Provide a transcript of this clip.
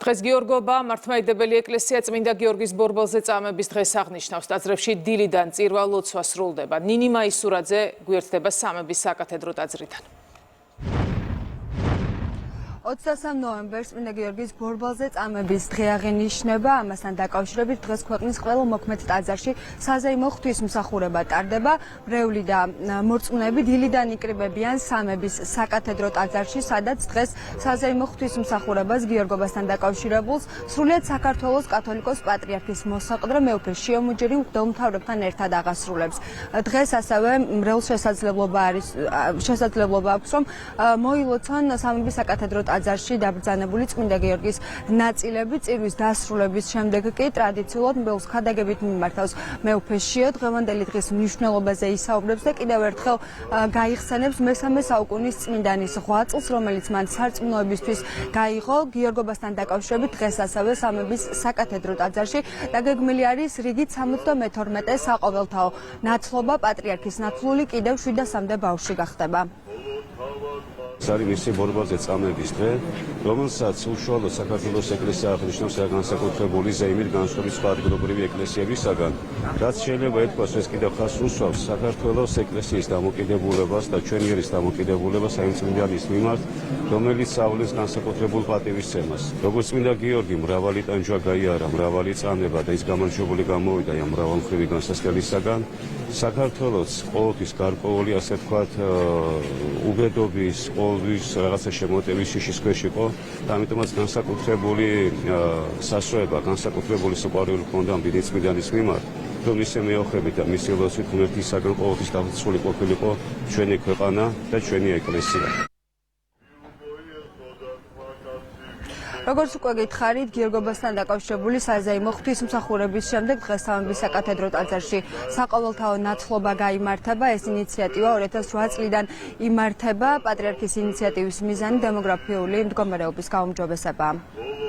დღეს გიორგობა მართლმადიდებელი ეკლესია წმინდა გიორგის ბორბალზე წამების დღეს აღნიშნავს. ტაძრებში დილიდან წირვა ლოცვა სრულდება. ნინი მაისურაძე გვერდდება სამების საკათედრო ტაძრიდან. 23 ნოემბერს წმინდა გიორგის ბორბალზე წამების დღე აღინიშნება. ამასთან დაკავშირებით დღეს ქვეყნის ყველა მოქმედ ტაძარში საზეიმო ღვთისმსახურება ტარდება. მრევლი და მორწმუნეები დილიდან იკრიბებიან სამების საკათედრო ტაძარში, სადაც დღეს საზეიმო ღვთისმსახურებას გიორგობასთან დაკავშირებულს სრულიად საქართველოს კათოლიკოს პატრიარქის მოსაყდრე მეუფე შიომუჯერი მღვდელმთავრებთან ერთად აღასრულებს. დღეს ასევე მრევლს შესაძლებლობა აქვს, რომ მოილოცონ სამების საკათედრო ტაძარში დაბრძანებული წმინდა გიორგის ნაწილები. წირვის დასრულების შემდეგ კი ტრადიციულად მრევლს ქადაგებით მიმართავს მეუფე შიო. დღევანდელი დღის მნიშვნელობაზე ისაუბრებს და კიდევ ერთხელ გაიხსენებს მე-3 საუკუნის წმინდანის ღვაწლს, რომელიც მან სარწმუნოებისთვის გაიღო. გიორგობასთან დაკავშირებით დღეს ასევე სამების საკათედრო ტაძარში დაგეგმილი არის რიგით 72 საყოველთაო ნათლობა. პატრიარქის ნათლული კიდევ 7-მდე ბავშვი გახდება. არის მისი ბორბალზე წამების დღე, რომელსაც უშუალოდ საქართველოს ეკლესია აღნიშნავს განსაკუთრებული ზეიმით განსხვავებული სხვა ადგილობრივი ეკლესიებისაგან, რაც შეიძლება ეთქვას, ეს კიდევ ხაზს უსვამს საქართველოს ეკლესიის დამოკიდებულებას და ჩვენი ერის დამოკიდებულებას აი წმინდანის მიმართ, რომელიც სწავლის განსაკუთრებულ პატივისცემას. როგორც წმინდა გიორგი მრავალი ტანჯვა გაიარა, მრავალი წანება და ის გამარჯვებული გამოვიდა ამ მრავალმხრივი განსასწრებისაგან. საქართველოს ყოველთვის გარკვეული, ასე ვთქვათ, უბედობის, ყოველთვის რაღაცა შემოტევის შიშის ქვეშ იყო და ამიტომაც განსაკუთრებული სასწრება, განსაკუთრებული სიყვარული ჰქონდა დიდი წმინდანის მიმართ, რომ მისი მეოხებით და მისი ლოცვით ღმერთისაგან ყოველთვის დაცული ყოფილიყო ჩვენი ქვეყანა და ჩვენი ეკლესია. როგორც უკვე გითხარით, გიორგობასთან დაკავშირებული საზეიმო ღვთისმსახურების შემდეგ დღეს სამების საკათედრო ტაძარში საყოველთაო ნათლობა გაიმართება. ეს ინიციატივა 2008 წლიდან იმართება. პატრიარქის ინიციატივის მიზანი დემოგრაფიული მდგომარეობის გაუმჯობესებაა.